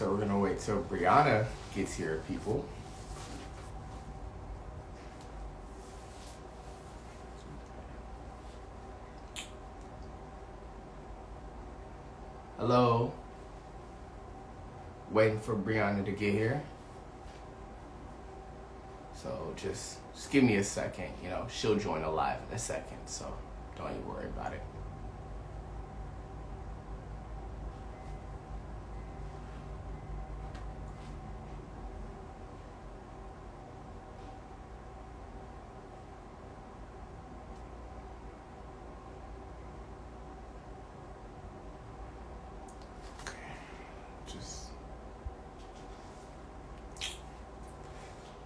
So we're gonna wait till Brianna gets here, people. Hello. Waiting for Brianna to get here. So just give me a second. You know, she'll join the live in a second. So don't you worry about it.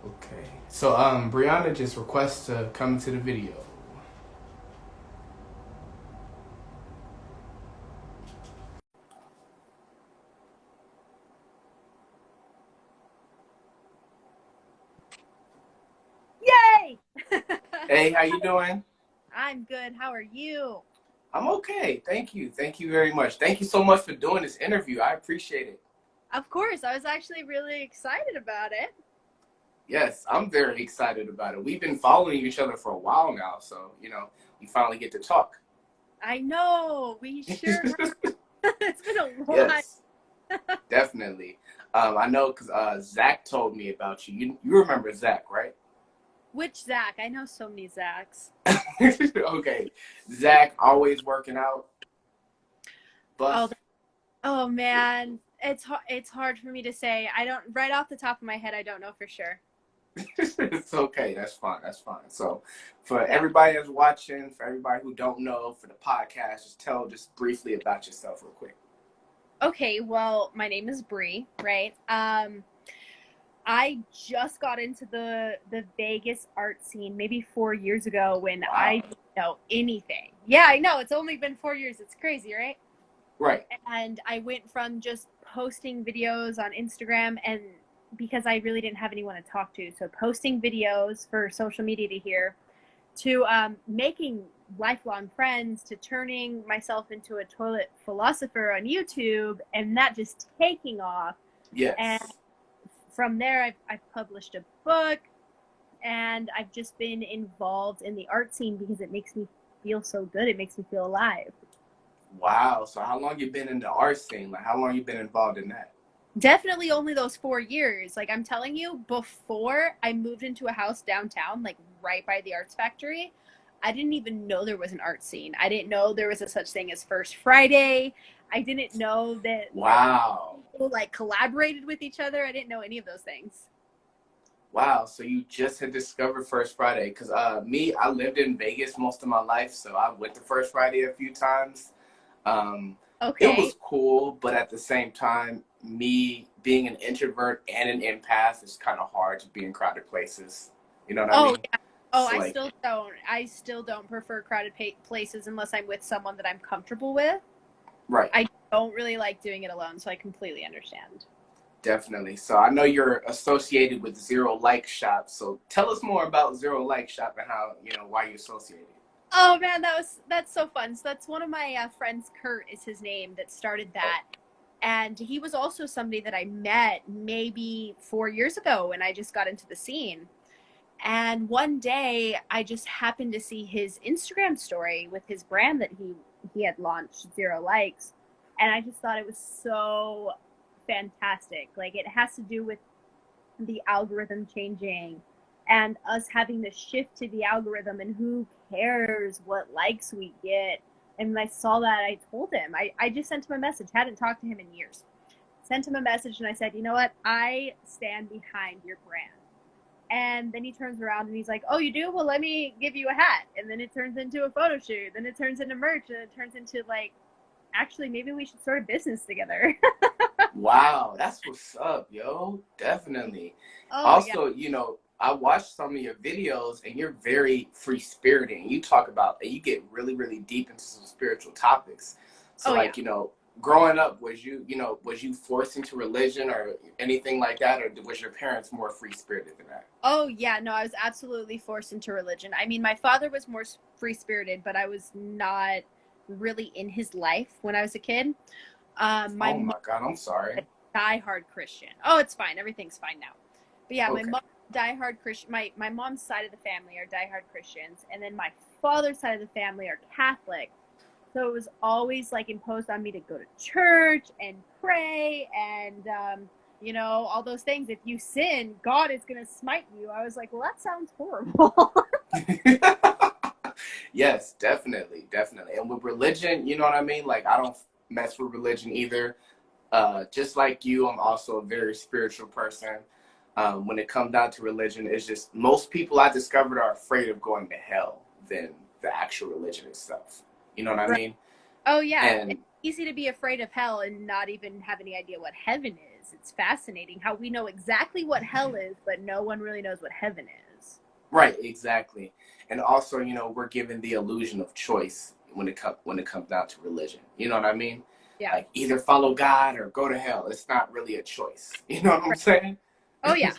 Okay. So Brianna just requests to come to the video. Yay! Hey, how you doing? I'm good. How are you? I'm okay. Thank you. Thank you very much. Thank you so much for doing this interview. I appreciate it. Of course. I was actually really excited about it. Yes, I'm very excited about it. We've been following each other for a while now, so, you know, we finally get to talk. I know. We sure have. It's been a while. Yes, definitely. I know because Zach told me about you. You remember Zach, right? Which Zach? I know so many Zachs. Okay. Zach, always working out. But Oh man. It's hard for me to say. I don't, right off the top of my head, I don't know for sure. It's okay. That's fine. That's fine. So for everybody that's watching, for everybody who don't know, for the podcast, just tell just briefly about yourself real quick. Okay, well, my name is Bree, right? I just got into the Vegas art scene maybe 4 years ago when I didn't know anything. Yeah, I know. It's only been 4 years. It's crazy, right? Right. And I went from just posting videos on Instagram, and because I really didn't have anyone to talk to, so posting videos for social media to hear, to making lifelong friends, to turning myself into a toilet philosopher on YouTube, and that just taking off. Yes. And from there, I've published a book, and I've just been involved in the art scene because it makes me feel so good. It makes me feel alive. Wow. So how long you been in the art scene? Like, how long you been involved in that? Definitely only those 4 years. Like, I'm telling you, before I moved into a house downtown, like right by the Arts Factory, I didn't even know there was an art scene. I didn't know there was a such thing as First Friday. I didn't know that people like collaborated with each other. I didn't know any of those things. Wow. So you just had discovered First Friday. Because me, I lived in Vegas most of my life. So I went to First Friday a few times. Okay. It was cool, but at the same time, me being an introvert and an empath, it's kind of hard to be in crowded places. You know what I mean? Yeah. Oh, So, I still don't prefer crowded places unless I'm with someone that I'm comfortable with. Right. I don't really like doing it alone, so I completely understand. Definitely. So I know you're associated with Zero Like Shop. So tell us more about Zero Like Shop and how, why you associated. Oh man, that's so fun. So that's one of my friends, Kurt is his name, that started that. And he was also somebody that I met maybe 4 years ago when I just got into the scene. And one day I just happened to see his Instagram story with his brand that he had launched, Zero Likes. And I just thought it was so fantastic. Like, it has to do with the algorithm changing and us having to shift to the algorithm, and who cares what likes we get. And when I saw that, I told him, I just sent him a message, hadn't talked to him in years. Sent him a message and I said, you know what? I stand behind your brand. And then he turns around and he's like, oh, you do? Well, let me give you a hat. And then it turns into a photo shoot. Then it turns into merch. And it turns into, like, actually, maybe we should start a business together. Wow, that's what's up, yo. Definitely. Oh, also, I watched some of your videos and you're very free spirited. You talk about, and you get really, really deep into some spiritual topics. So growing up, was you forced into religion or anything like that? Or was your parents more free spirited than that? Oh, yeah. No, I was absolutely forced into religion. I mean, my father was more free spirited, but I was not really in his life when I was a kid. Oh my God, I'm sorry. diehard Christian. Oh, it's fine. Everything's fine now. But yeah, my Okay. mom, diehard Christian. My mom's side of the family are diehard Christians, and then my father's side of the family are Catholic. So it was always like imposed on me to go to church and pray and all those things. If you sin, God is gonna smite you. I was like, well, that sounds horrible. Yes, definitely, definitely. And with religion, you know what I mean? Like, I don't mess with religion either. Just like you, I'm also a very spiritual person. When it comes down to religion, it's just most people I discovered are afraid of going to hell than the actual religion itself. You know what I Right. mean? Oh yeah, And it's easy to be afraid of hell and not even have any idea what heaven is. It's fascinating how we know exactly what hell is, but no one really knows what heaven is. right, exactly. And also, we're given the illusion of choice when it comes down to religion. You know what I mean? Yeah. Like either follow God or go to hell. It's not really a choice. You know what I'm saying? Oh yeah.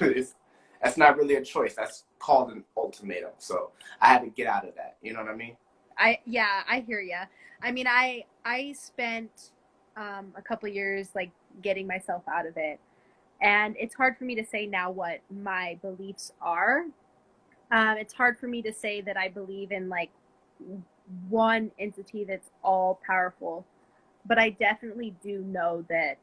That's not really a choice. That's called an ultimatum. So I had to get out of that. You know what I mean? I hear ya. I mean, I spent a couple years like getting myself out of it, and it's hard for me to say now what my beliefs are. It's hard for me to say that I believe in like one entity that's all powerful, but I definitely do know that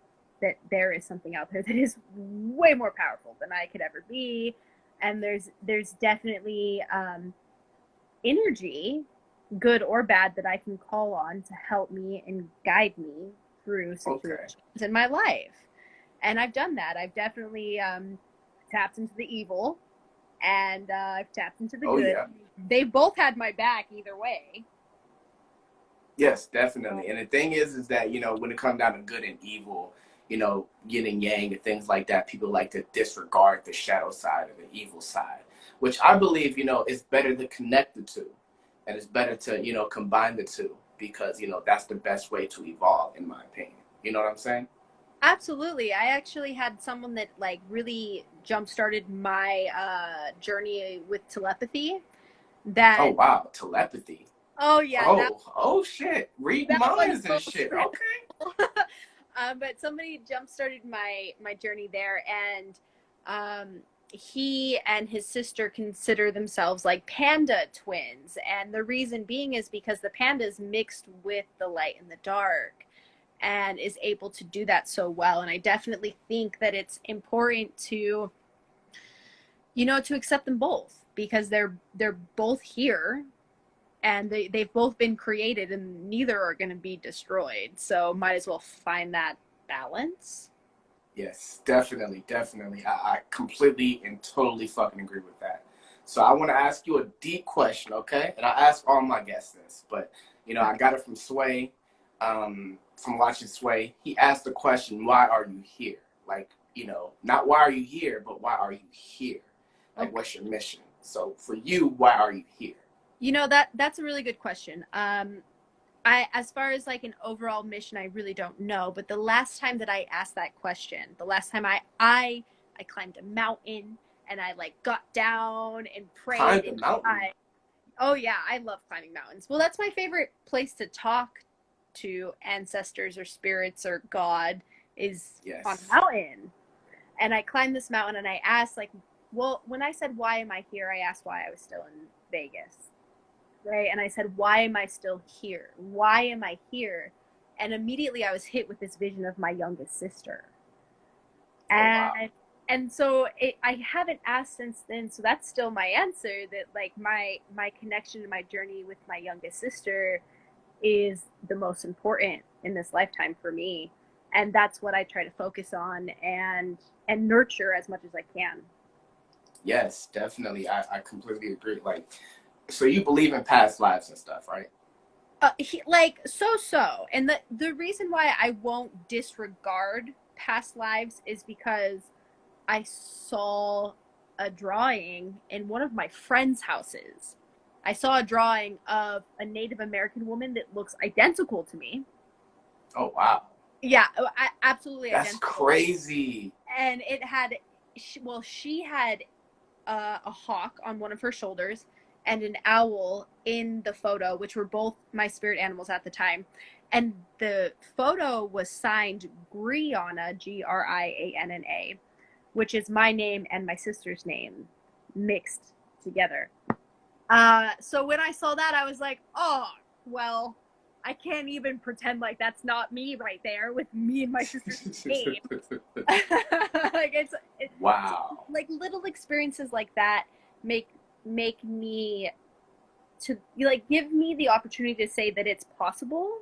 there is something out there that is way more powerful than I could ever be, and there's definitely energy, good or bad, that I can call on to help me and guide me through situations in my life. And I've done that. I've definitely tapped into the evil, and I've tapped into the good. Yeah. They both had my back either way. Yes, definitely. And the thing is that, when it comes down to good and evil, yin and yang and things like that, people like to disregard the shadow side or the evil side, which I believe, it's better to connect the two. And it's better to, combine the two because, that's the best way to evolve, in my opinion. You know what I'm saying? Absolutely. I actually had someone that like really jump-started my journey with telepathy. Oh, wow. Telepathy. Oh yeah, Oh shit. Read minds and shit. Okay. But somebody jump-started my journey there, and he and his sister consider themselves like panda twins, and the reason being is because the panda is mixed with the light and the dark and is able to do that so well. And I definitely think that it's important to to accept them both, because they're both here, and they've both been created, and neither are going to be destroyed, so might as well find that balance. Yes, definitely, definitely. I completely and totally fucking agree with that. So I want to ask you a deep question, okay? And I ask all my guests this, but I got it from Sway, from watching Sway. He asked the question, "Why are you here?" Like, not why are you here, but why are you here? Like, what's your mission? So for you, why are you here? That's a really good question. As far as like an overall mission, I really don't know. But the last time that I asked that question, the last time I climbed a mountain, and I like got down and prayed. Climbed a mountain? Oh yeah, I love climbing mountains. Well, that's my favorite place to talk to ancestors or spirits or God, is on a mountain. And I climbed this mountain, and I asked, like, well, when I said, why am I here? I asked why I was still in Vegas. Right? And I said, why am I still here? Why am I here? And immediately I was hit with this vision of my youngest sister. And so I haven't asked since then. So that's still my answer, that like my connection and my journey with my youngest sister is the most important in this lifetime for me. And that's what I try to focus on and nurture as much as I can. Yes, definitely. I completely agree. Like, so you believe in past lives and stuff, right? So. And the reason why I won't disregard past lives is because I saw a drawing in one of my friends' houses. I saw a drawing of a Native American woman that looks identical to me. Oh, wow. Yeah, absolutely That's identical. crazy. And it had, she had a hawk on one of her shoulders, and an owl in the photo, which were both my spirit animals at the time. And the photo was signed Grianna, Grianna, which is my name and my sister's name mixed together. So when I saw that, I was like, oh, well, I can't even pretend like that's not me right there with me and my sister's name. Like it's wow. Like little experiences like that make me to like give me the opportunity to say that it's possible,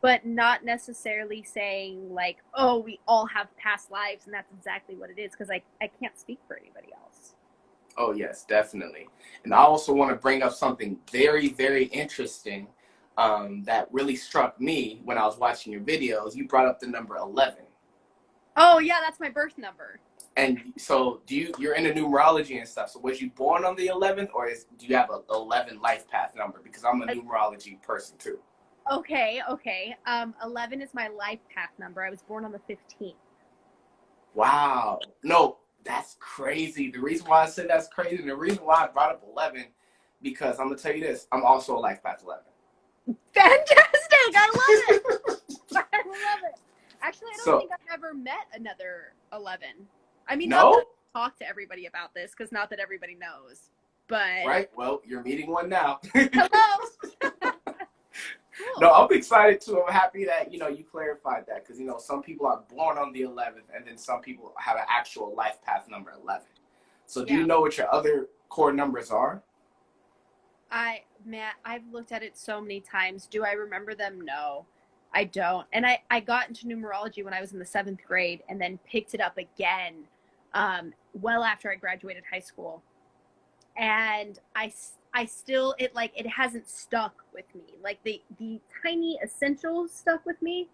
but not necessarily saying like, oh, we all have past lives and that's exactly what it is, because I can't speak for anybody else. Oh yes, definitely. And I also want to bring up something very, very interesting that really struck me when I was watching your videos. You brought up the number 11. Oh yeah, that's my birth number. And so you're into numerology and stuff. So was you born on the 11th, or do you have an 11 life path number? Because I'm a numerology person too. Okay. 11 is my life path number. I was born on the 15th. Wow. No, that's crazy. The reason why I said that's crazy, and the reason why I brought up 11, because I'm going to tell you this. I'm also a life path 11. Fantastic. I love it. I love it. Actually, I don't think I've ever met another 11. I mean, no? Not that I talk to everybody about this, because not that everybody knows. But right. Well, you're meeting one now. Hello. Cool. No, I'm excited too. I'm happy that, you clarified that, because, some people are born on the 11th, and then some people have an actual life path number 11. So do you know what your other core numbers are? I've looked at it so many times. Do I remember them? No, I don't. And I got into numerology when I was in the 7th grade, and then picked it up again well after I graduated high school. And I still, it hasn't stuck with me. Like the tiny essentials stuck with me,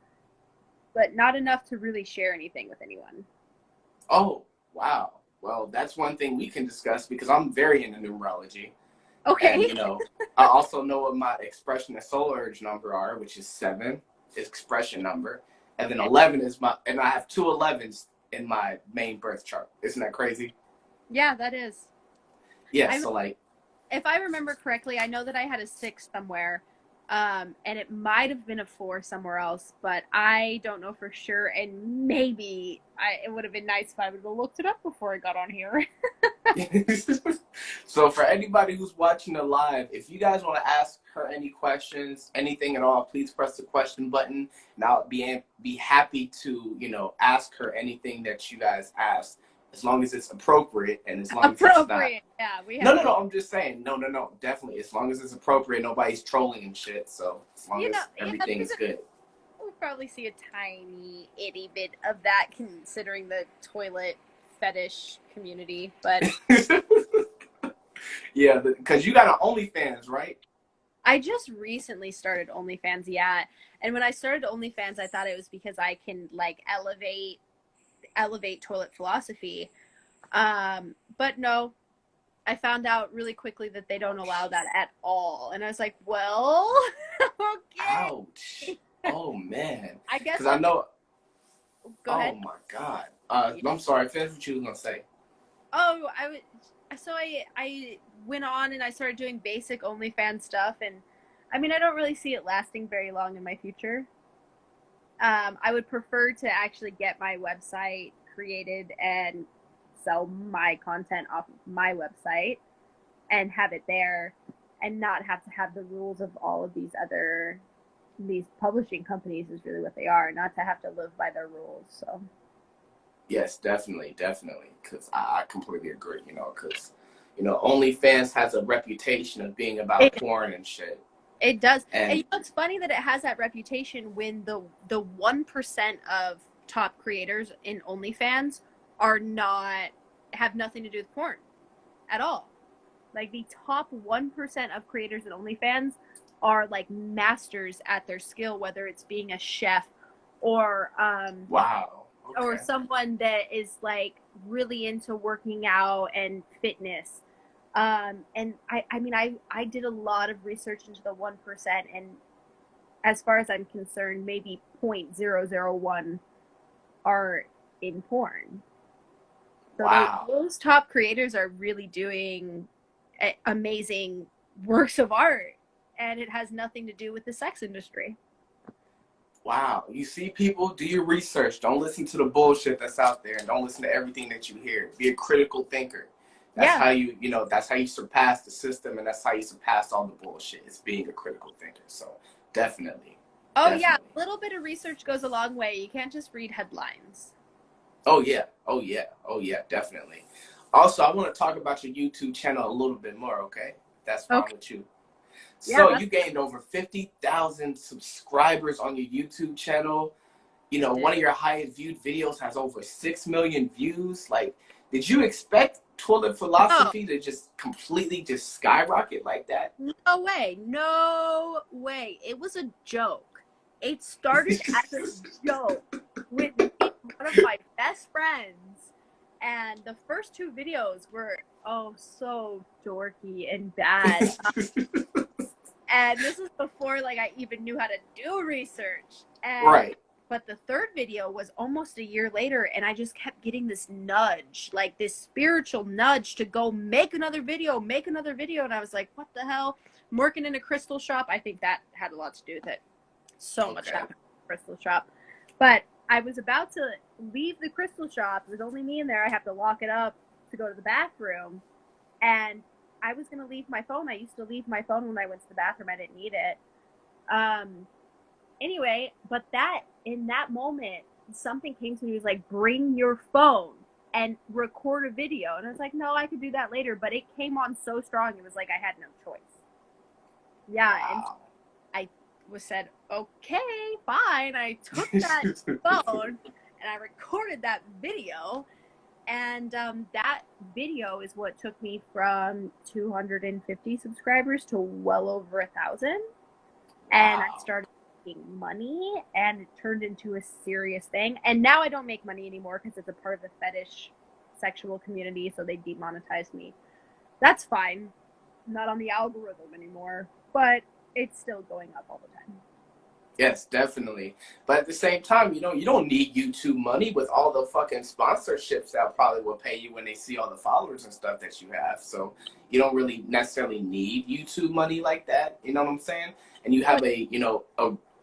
but not enough to really share anything with anyone. Oh, wow. Well, that's one thing we can discuss, because I'm very into numerology. Okay. And, I also know what my expression and soul urge number are, which is 7, is expression number. And then 11 is and I have 2 11s in my main birth chart. Isn't that crazy? Yeah, that is. Yeah, so like, if I remember correctly, I know that I had a 6 somewhere, and it might have been a 4 somewhere else, but I don't know for sure. And maybe it would have been nice if I would have looked it up before I got on here. So for anybody who's watching the live, if you guys want to ask her any questions, anything at all, please press the question button, and I'll be happy to, ask her anything that you guys ask. As long as it's appropriate, and as long as it's not. Yeah, we have. No. I'm just saying. No. Definitely. As long as it's appropriate, nobody's trolling and shit. So as long as everything is good. We'll probably see a tiny itty bit of that, considering the toilet fetish community. But yeah, because you got an OnlyFans, right? I just recently started OnlyFans. Yeah, and when I started OnlyFans, I thought it was because I can elevate toilet philosophy, but no, I found out really quickly that they don't allow that at all, and I was like, well, okay. Ouch. Oh man. I guess because I know. Go ahead. Oh my god. I'm sorry. Finish what you was gonna say. Oh, I went on and I started doing basic OnlyFans stuff, and I mean, I don't really see it lasting very long in my future. I would prefer to actually get my website created and sell my content off of my website and have it there, and not have to have the rules of all of these publishing companies is really what they are, not to have to live by their rules. So yes, definitely, because I completely agree, because OnlyFans has a reputation of being about porn and shit. It does. And it's funny that it has that reputation when the 1% of top creators in OnlyFans have nothing to do with porn at all. Like the top 1% of creators in OnlyFans are like masters at their skill, whether it's being a chef or wow. Okay. Or someone that is like really into working out and fitness. And I did a lot of research into the 1%, and as far as I'm concerned, maybe 0.001 are in porn. So wow. those top creators are really doing amazing works of art, and it has nothing to do with the sex industry. Wow. You see, people, do your research. Don't listen to the bullshit that's out there, and don't listen to everything that you hear. Be a critical thinker. That's how that's how you surpass the system, and that's how you surpass all the bullshit. It's being a critical thinker. So definitely. Oh, definitely. Yeah. A little bit of research goes a long way. You can't just read headlines. Oh, yeah. Oh, yeah. Oh, yeah. Definitely. Also, I want to talk about your YouTube channel a little bit more, okay? That's fine with you. So you gained over 50,000 subscribers on your YouTube channel. You know, one of your highest viewed videos has over 6 million views. Like, did you expect Toilet Philosophy to just completely just skyrocket like that? No way. No way. It was a joke. It started as a joke with one of my best friends. And the first 2 videos were, so dorky and bad. And this was before, like, I even knew how to do research. And, but the 3rd video was almost a year later, and I just kept getting this nudge, like this spiritual nudge to go make another video. And I was like, what the hell? I'm working in a crystal shop. I think that had a lot to do with it. So much happened in the crystal shop. But I was about to leave the crystal shop. There was only me in there. I have to lock it up to go to the bathroom. And I was going to leave my phone. I used to leave my phone when I went to the bathroom. I didn't need it. Anyway, but in that moment, something came to me. It was like, bring your phone and record a video. And I was like, no, I could do that later. But it came on so strong. It was like I had no choice. Yeah. Wow. And I said, okay, fine. I took that phone and I recorded that video. And that video is what took me from 250 subscribers to well over 1,000. Wow. And I started making money, and it turned into a serious thing. And now I don't make money anymore because it's a part of the fetish sexual community, so they demonetized me. That's fine. I'm not on the algorithm anymore, but it's still going up all the time. Yes, definitely. But at the same time, you don't need YouTube money with all the fucking sponsorships that probably will pay you when they see all the followers and stuff that you have. So you don't really necessarily need YouTube money like that. You know what I'm saying? And you have a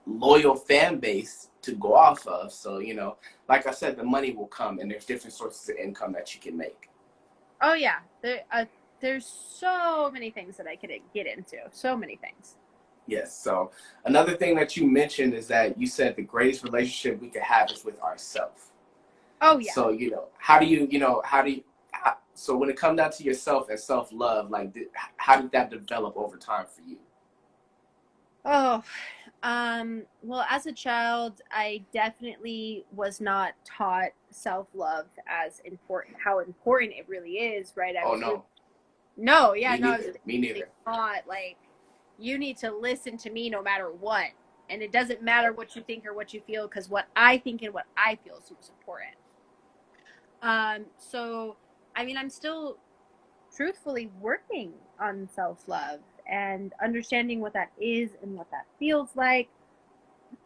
loyal fan base to go off of. So, like I said, the money will come, and there's different sources of income that you can make. Oh, yeah. There's so many things that I could get into. So many things. Yes. So another thing that you mentioned is that you said the greatest relationship we could have is with ourselves. Oh, yeah. So, so when it comes down to yourself and self-love, like, how did that develop over time for you? Oh, well, as a child, I definitely was not taught self-love as important, how important it really is, right? No, yeah, Me neither. Taught, like, you need to listen to me no matter what. And it doesn't matter what you think or what you feel, because what I think and what I feel is what's important. So, I mean, I'm still truthfully working on self-love and understanding what that is and what that feels like.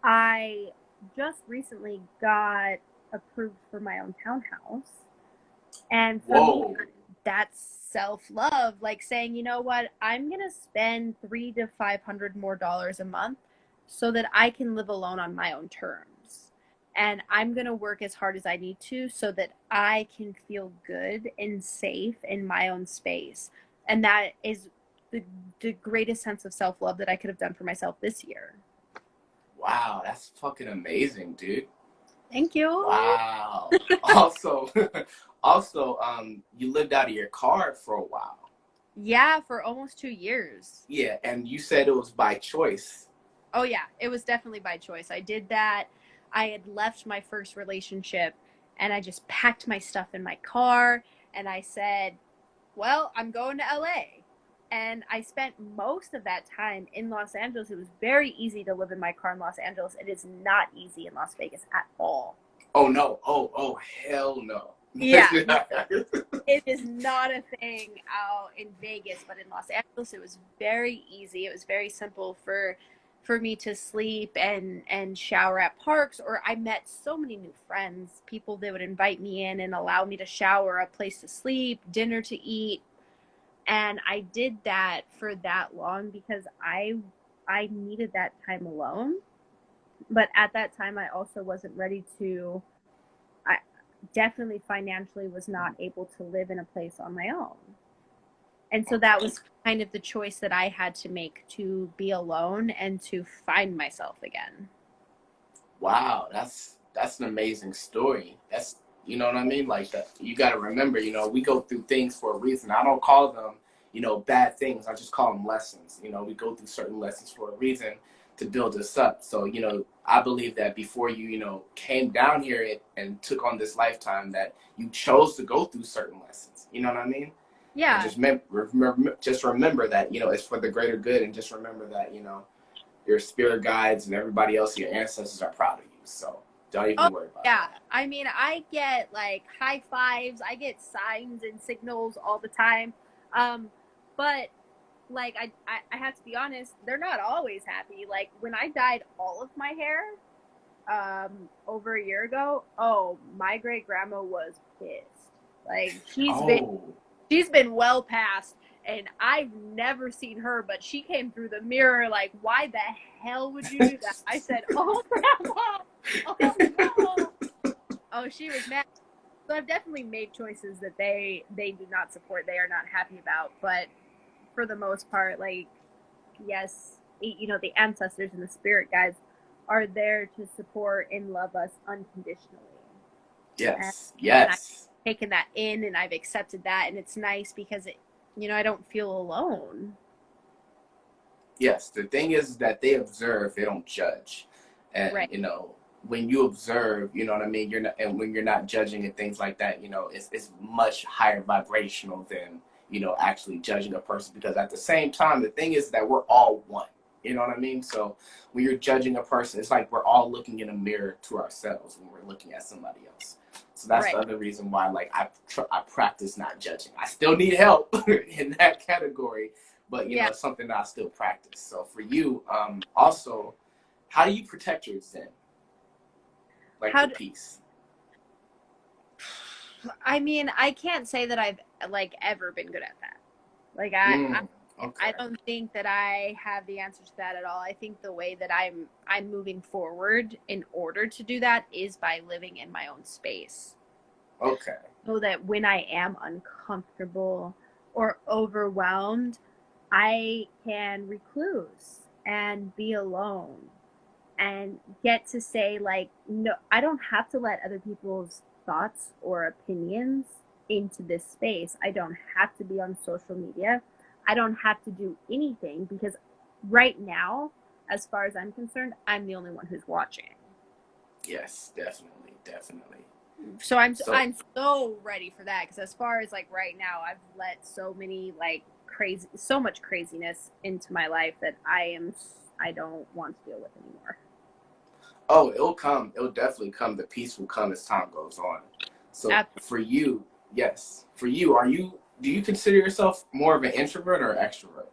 I just recently got approved for my own townhouse. And for me, that's self-love, like saying, you know what, I'm going to spend $300 to $500 more a month so that I can live alone on my own terms. And I'm going to work as hard as I need to so that I can feel good and safe in my own space. And that is the greatest sense of self-love that I could have done for myself this year. Wow, that's fucking amazing, dude. Thank you. Wow. Also, you lived out of your car for a while. Yeah, for almost 2 years. Yeah, and you said it was by choice. Oh, yeah, it was definitely by choice. I did that. I had left my first relationship, and I just packed my stuff in my car, and I said, well, I'm going to LA. And I spent most of that time in Los Angeles. It was very easy to live in my car in Los Angeles. It is not easy in Las Vegas at all. Oh, no. Oh, hell no. Yeah. It is not a thing out in Vegas, but in Los Angeles, it was very easy. It was very simple for me to sleep and shower at parks. Or I met so many new friends, people that would invite me in and allow me to shower, a place to sleep, dinner to eat. And I did that for that long because I needed that time alone. But at that time, I also wasn't ready to, I definitely financially was not able to live in a place on my own. And so that was kind of the choice that I had to make, to be alone and to find myself again. Wow, that's an amazing story. That's, you know what I mean? Like, that, you got to remember, you know, we go through things for a reason. I don't call them, you know, bad things. I just call them lessons. You know, we go through certain lessons for a reason to build us up. So, you know, I believe that before you, you know, came down here and took on this lifetime, that you chose to go through certain lessons. You know what I mean? Yeah. And just remember that, you know, it's for the greater good. And just remember that, you know, your spirit guides and everybody else, your ancestors, are proud of you. So don't even worry about it. Yeah. I mean, I get like high fives. I get signs and signals all the time. But like, I have to be honest, they're not always happy. Like, when I dyed all of my hair over a year ago, oh, my great grandma was pissed. Like, she's been well past, and I've never seen her, but she came through the mirror like, why the hell would you do that? I said, oh, grandma, oh no. Oh, she was mad. So I've definitely made choices that they do not support, they are not happy about, but for the most part, like, yes, you know, the ancestors and the spirit guides are there to support and love us unconditionally. Yes, and yes. I've taken that in, and I've accepted that, and it's nice because it, you know, I don't feel alone. Yes, the thing is that they observe, they don't judge. And, right. You know, when you observe, you know what I mean, you're not, and when you're not judging and things like that, you know, it's much higher vibrational than, you know, actually judging a person. Because at the same time, the thing is that we're all one. You know what I mean? So when you're judging a person, it's like we're all looking in a mirror to ourselves when we're looking at somebody else. So that's the other reason why, like, I practice not judging. I still need help in that category, but, you know, it's something that I still practice. So for you, also, how do you protect your Zen? Like, the peace? I mean, I can't say that I've, like, ever been good at that. Like, I don't think that I have the answer to that at all. I think the way that I'm moving forward in order to do that is by living in my own space. Okay. So that when I am uncomfortable or overwhelmed, I can recluse and be alone and get to say, like, no, I don't have to let other people's thoughts or opinions into this space. I don't have to be on social media. I don't have to do anything, because right now, as far as I'm concerned, I'm the only one who's watching. Yes, definitely. So I'm so ready for that, because as far as, like, right now, I've let so much craziness into my life that I don't want to deal with anymore. Oh, it'll come. It'll definitely come. The peace will come as time goes on. So for you, yes. For you, do you consider yourself more of an introvert or extrovert?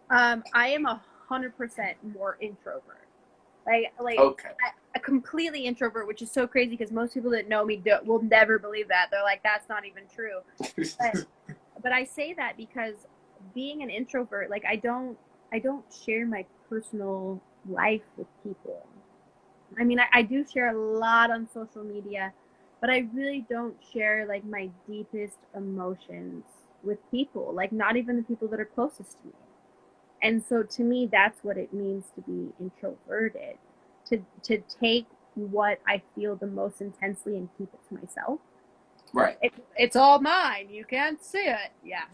I am 100% more introvert. Like okay. A completely introvert, which is so crazy because most people that know me will never believe that. They're like, that's not even true. But I say that because being an introvert, like, I don't share my personal life with people. I mean, I do share a lot on social media, but I really don't share, like, my deepest emotions with people, like, not even the people that are closest to me. And so to me, that's what it means to be introverted, to take what I feel the most intensely and keep it to myself. Right. It's all mine. You can't see it. Yeah.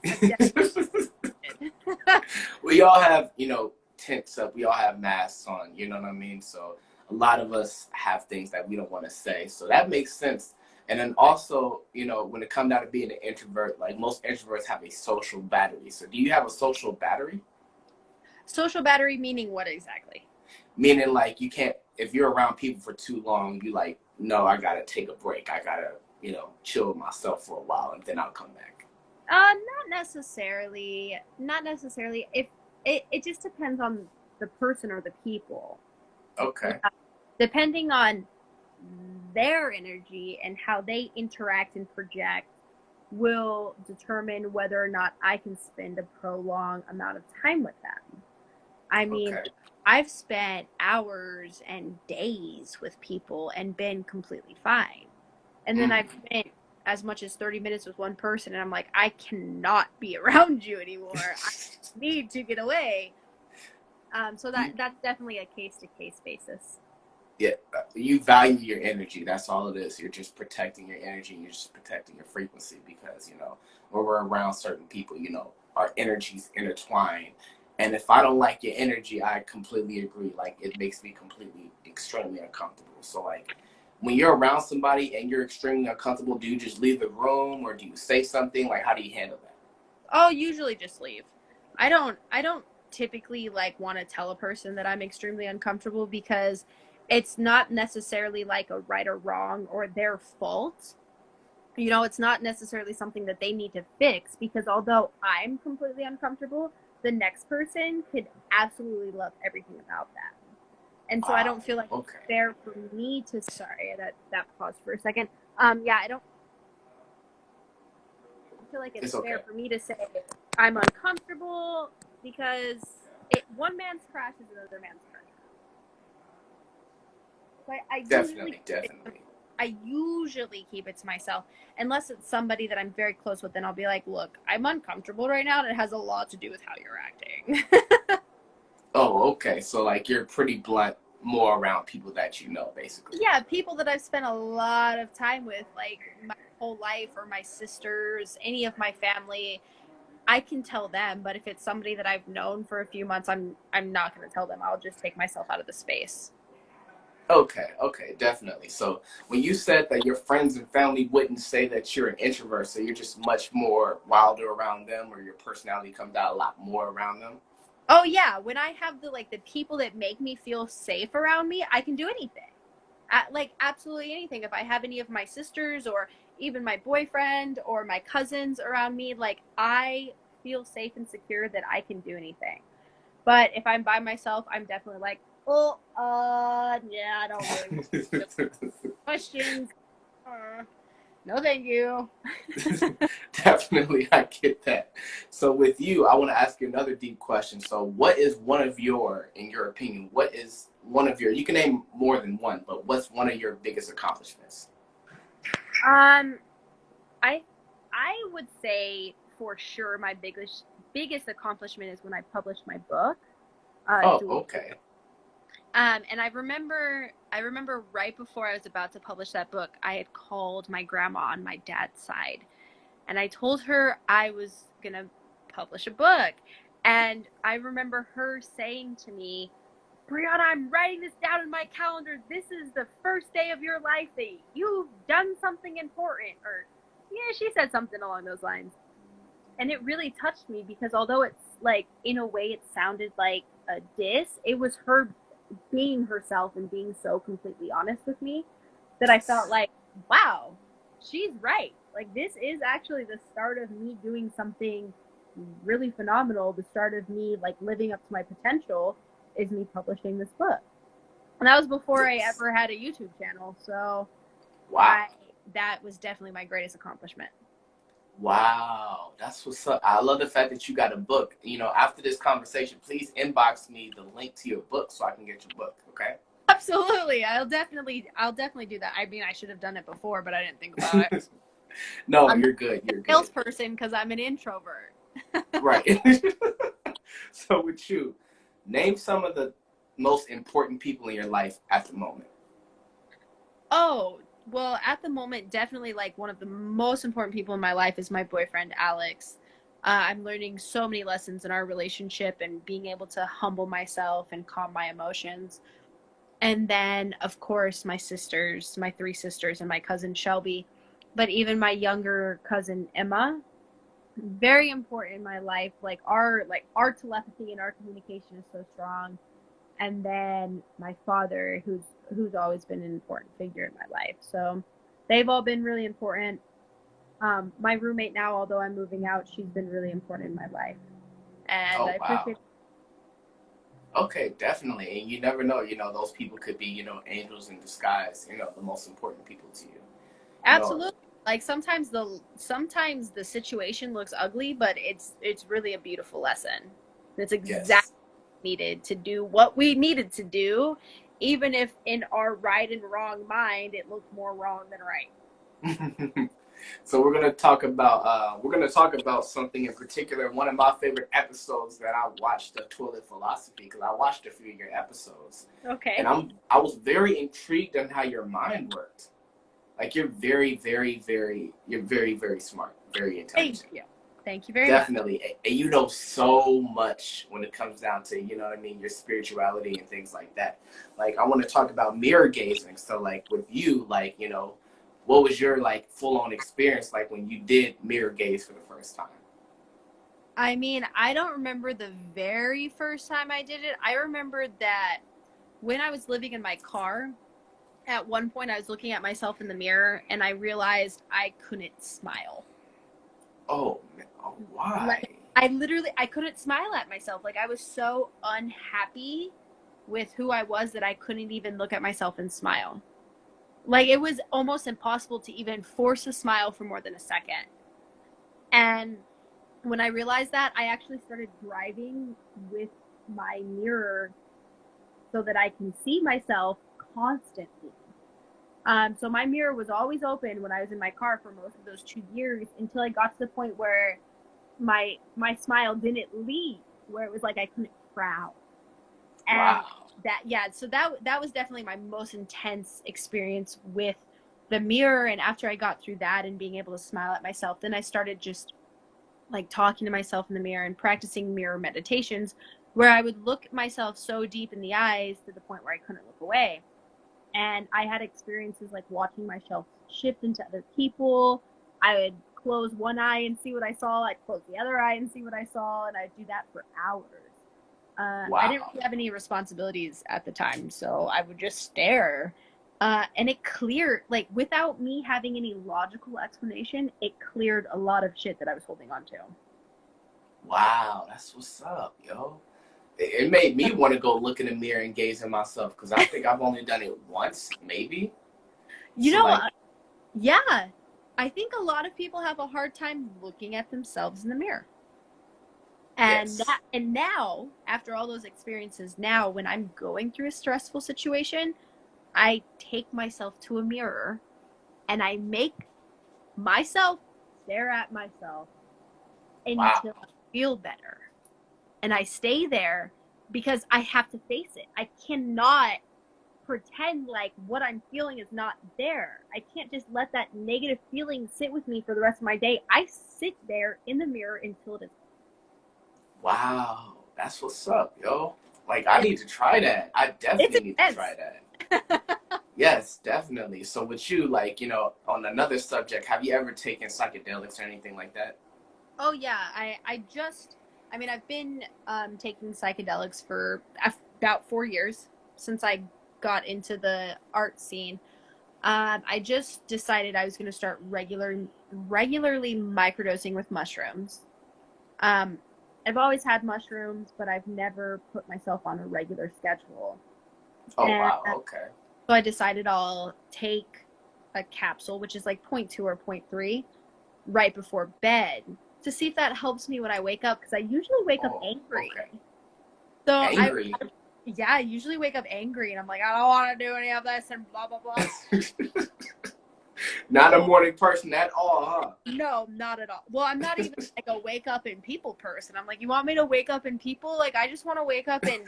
We all have, you know, tints up. We all have masks on, you know what I mean? So a lot of us have things that we don't want to say. So that makes sense. And then also, you know, when it comes down to being an introvert, like, most introverts have a social battery. So do you have a social battery? Social battery meaning what exactly? Meaning, like, you can't, if you're around people for too long, you like, no, I got to take a break. I got to, you know, chill with myself for a while and then I'll come back. Not necessarily. If it just depends on the person or the people. Okay. Depending on their energy and how they interact and project, will determine whether or not I can spend a prolonged amount of time with them. I mean, Okay. I've spent hours and days with people and been completely fine. And then I've spent as much as 30 minutes with one person, and I'm like, I cannot be around you anymore. I need to get away. So that's definitely a case-to-case basis. Yeah, you value your energy. That's all it is. You're just protecting your energy. You're just protecting your frequency because, when we're around certain people, our energies intertwine. And if I don't like your energy, I completely agree. Like, it makes me extremely uncomfortable. So, like, when you're around somebody and you're extremely uncomfortable, do you just leave the room or do you say something? Like, how do you handle that? Oh, usually just leave. I don't typically want to tell a person that I'm extremely uncomfortable because it's not necessarily like a right or wrong or their fault. It's not necessarily something that they need to fix, because although I'm completely uncomfortable, the next person could absolutely love everything about that. And so I don't feel like it's fair for me to, sorry, that paused for a second. I don't feel like it's fair for me to say I'm uncomfortable, because one man's trash is another man's trash. So I usually keep it to myself, unless it's somebody that I'm very close with. Then I'll be like, look, I'm uncomfortable right now, and it has a lot to do with how you're acting. Oh, okay. So, like, you're pretty blunt more around people that you know, basically. Yeah, people that I've spent a lot of time with, like my whole life, or my sisters, any of my family, I can tell them. But if it's somebody that I've known for a few months, I'm not going to tell them. I'll just take myself out of the space. Okay, definitely. So when you said that your friends and family wouldn't say that you're an introvert, so you're just much more wilder around them, or your personality comes out a lot more around them? Oh yeah, when I have the people that make me feel safe around me, I can do anything. Absolutely anything. If I have any of my sisters or even my boyfriend or my cousins around me, I feel safe and secure that I can do anything. But if I'm by myself, I'm definitely like, yeah, I don't really questions. No, thank you. Definitely, I get that. So with you, I want to ask you another deep question. So what is in your opinion, you can name more than one, but what's one of your biggest accomplishments? I would say for sure my biggest accomplishment is when I published my book. Okay. And I remember right before I was about to publish that book, I had called my grandma on my dad's side, and I told her I was going to publish a book. And I remember her saying to me, Brianna, I'm writing this down in my calendar. This is the first day of your life that you've done something important. Or, yeah, she said something along those lines. And it really touched me, because although it's in a way it sounded like a diss, it was her being herself and being so completely honest with me that I felt like, wow, she's right. This is actually the start of me doing something really phenomenal. The start of me living up to my potential is me publishing this book. And that was before I ever had a YouTube channel. So wow, that was definitely my greatest accomplishment. Wow, that's what's up. I love the fact that you got a book. After this conversation, please inbox me the link to your book so I can get your book, okay? Absolutely. I'll definitely do that. I mean, I should have done it before, but I didn't think about it. No, you're good. You're good. Salesperson, because I'm an introvert. Right. So with you, name some of the most important people in your life at the moment. Oh, well, at the moment, definitely one of the most important people in my life is my boyfriend, Alex. I'm learning so many lessons in our relationship and being able to humble myself and calm my emotions. And then, of course, my 3 sisters, and my cousin Shelby. But even my younger cousin Emma, very important in my life. Our telepathy and our communication is so strong. And then my father, who's always been an important figure in my life. So they've all been really important. My roommate now, although I'm moving out, she's been really important in my life. And I appreciate. Okay, definitely. And you never know, those people could be, angels in disguise, the most important people to you. Absolutely. Like sometimes the situation looks ugly, but it's really a beautiful lesson. It's exactly Yes. needed to do what we needed to do, even if in our right and wrong mind it looked more wrong than right. So we're gonna talk about something in particular. One of my favorite episodes that I watched, the Toilet Philosophy, because I watched a few of your episodes. Okay. And I was very intrigued on how your mind worked. Like you're very, very, very smart, very intelligent. Thank you. Thank you very much. Definitely. And you know so much when it comes down to, you know what I mean, your spirituality and things like that. Like I want to talk about mirror gazing. So like with you, like, you know, what was your like full on experience like when you did mirror gaze for the first time? I mean, I don't remember the very first time I did it. I remember that when I was living in my car, at one point I was looking at myself in the mirror and I realized I couldn't smile. Oh, why? Like, I couldn't smile at myself. Like I was so unhappy with who I was that I couldn't even look at myself and smile. Like it was almost impossible to even force a smile for more than a second. And when I realized that, I actually started driving with my mirror so that I can see myself constantly. So my mirror was always open when I was in my car for most of those 2 years until I got to the point where my smile didn't leave, where it was like I couldn't frown. And wow. So that was definitely my most intense experience with the mirror. And after I got through that and being able to smile at myself, then I started just like talking to myself in the mirror and practicing mirror meditations where I would look myself so deep in the eyes to the point where I couldn't look away. And I had experiences like watching myself shift into other people. I would close one eye and see what I saw. I'd close the other eye and see what I saw. And I'd do that for hours. Wow. I didn't really have any responsibilities at the time, so I would just stare. And it cleared, like, without me having any logical explanation, it cleared a lot of shit that I was holding on to. Wow, that's what's up, yo. It made me want to go look in the mirror and gaze at myself because I think I've only done it once, maybe. You know, like, yeah. I think a lot of people have a hard time looking at themselves in the mirror. And yes. and now, after all those experiences, now when I'm going through a stressful situation, I take myself to a mirror and I make myself stare at myself until I feel better. And I stay there because I have to face it. I cannot pretend like what I'm feeling is not there. I can't just let that negative feeling sit with me for the rest of my day. I sit there in the mirror until it is. Wow, that's what's up, yo. Like, I need to try that. I definitely need to try that. Yes, definitely. So with you, like, you know, on another subject, have you ever taken psychedelics or anything like that? Oh, yeah. I've been taking psychedelics for about 4 years since I got into the art scene. I just decided I was going to start regularly microdosing with mushrooms. I've always had mushrooms, but I've never put myself on a regular schedule. Wow, okay. So I decided I'll take a capsule, which is like 0.2 or 0.3, right before bed to see if that helps me when I wake up, because I usually wake up angry. Okay. So angry? I usually wake up angry, and I'm like, I don't want to do any of this, and blah, blah, blah. Not a morning person at all, huh? No, not at all. Well, I'm not even like a wake up in people person. I'm like, you want me to wake up in people? Like, I just want to wake up in.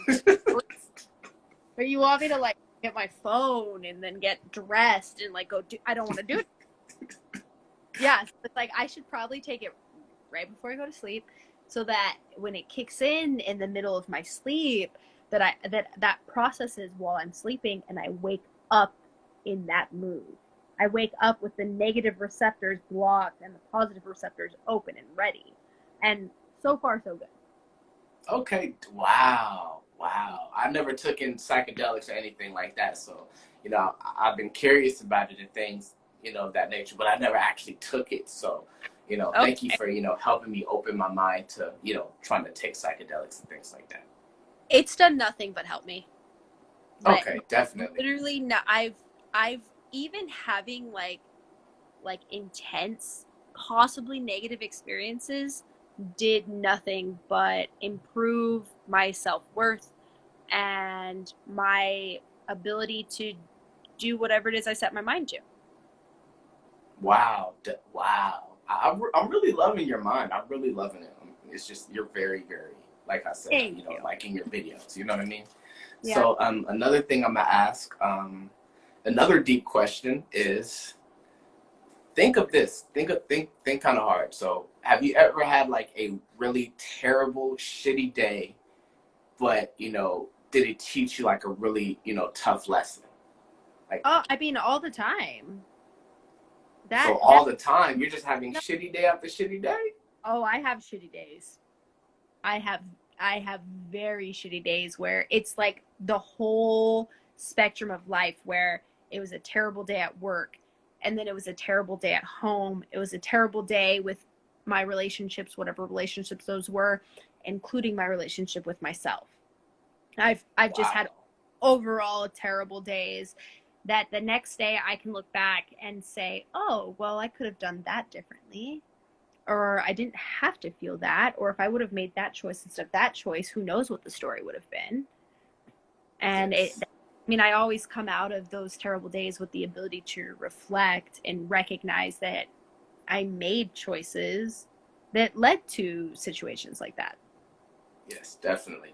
Or you want me to like get my phone and then get dressed and like go do? I don't want to do it. Yeah, so it's like I should probably take it right before I go to sleep, so that when it kicks in the middle of my sleep, that processes while I'm sleeping, and I wake up in that mood. I wake up with the negative receptors blocked and the positive receptors open and ready. And so far, so good. Okay. Wow. I never took in psychedelics or anything like that. So, you know, I've been curious about it and things, you know, of that nature, but I never actually took it. So, you know, thank you for, you know, helping me open my mind to, you know, trying to take psychedelics and things like that. It's done nothing but help me. Okay, definitely. Literally, no, I've even having like like intense, possibly negative experiences did nothing but improve my self-worth and my ability to do whatever it is I set my mind to. Wow. Wow. I'm really loving your mind. I'm really loving it. It's just, you're very, very, like I said, Thank you know, you. like in your videos, you know what I mean? Yeah. So another thing I'm going to ask, another deep question is, think of this, think kind of hard. So have you ever had like a really terrible, shitty day, but, you know, did it teach you like a really, you know, tough lesson? Like, Oh, I mean, all the time. So all the time, you're just having shitty day after shitty day? Oh, I have shitty days. I have very shitty days where it's like the whole spectrum of life, where it was a terrible day at work, and then it was a terrible day at home. It was a terrible day with my relationships, whatever relationships those were, including my relationship with myself. I've just had overall terrible days that the next day I can look back and say, oh, well, I could have done that differently, or I didn't have to feel that, or if I would have made that choice instead of that choice, who knows what the story would have been. And Yes. I always come out of those terrible days with the ability to reflect and recognize that I made choices that led to situations like that. Yes, definitely.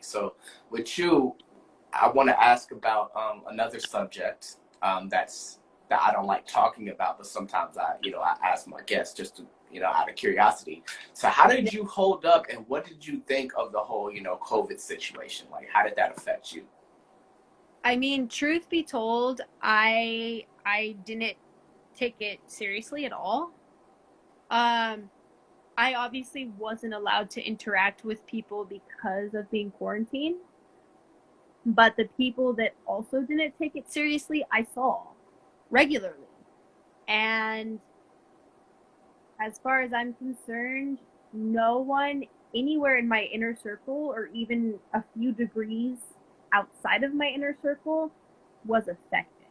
So with you, I want to ask about another subject that I don't like talking about, but sometimes I ask my guests just to, out of curiosity. So how did you hold up, and what did you think of the whole, COVID situation? Like, how did that affect you? I mean, truth be told, I didn't take it seriously at all. I obviously wasn't allowed to interact with people because of being quarantined. But the people that also didn't take it seriously, I saw regularly. And as far as I'm concerned, no one anywhere in my inner circle, or even a few degrees outside of my inner circle, was affected.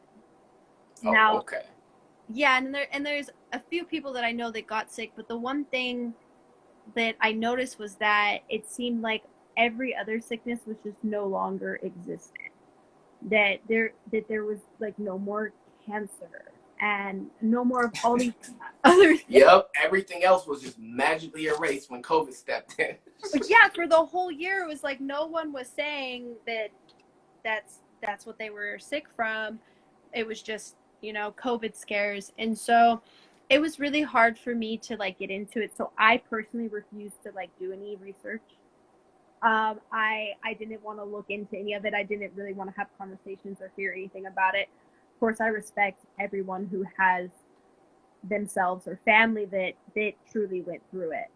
Oh, now, okay. Yeah, and there's a few people that I know that got sick, but the one thing that I noticed was that it seemed like every other sickness was just no longer existent. That there was like no more cancer and no more of all these other things. Yep, everything else was just magically erased when COVID stepped in. But yeah, for the whole year, it was like no one was saying that that's what they were sick from. It was just, COVID scares. And so it was really hard for me to like get into it. So I personally refused to like do any research. I didn't want to look into any of it. I didn't really want to have conversations or hear anything about it. Of course, I respect everyone who has themselves or family that truly went through it.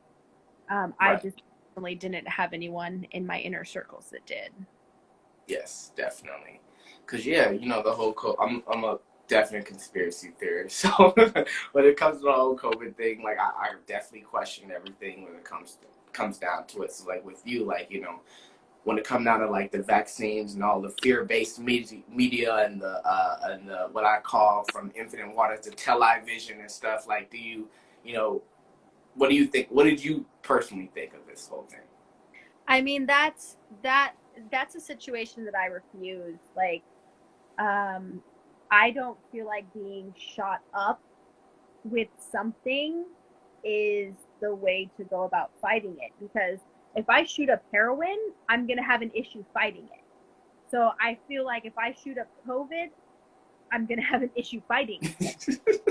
Right. I just really didn't have anyone in my inner circles that did. Yes, definitely. Because, yeah, the whole I'm a definite conspiracy theorist. So when it comes to the whole COVID thing, like, I definitely question everything when it comes down to it. So, like, with you, like, when it comes down to, like, the vaccines and all the fear-based media and the what I call from infinite water to television and stuff, like, what do you think? What did you personally think of this whole thing? I mean, that's a situation that I refuse. Like, I don't feel like being shot up with something is the way to go about fighting it, because if I shoot up heroin, I'm going to have an issue fighting it. So I feel like if I shoot up COVID, I'm going to have an issue fighting it.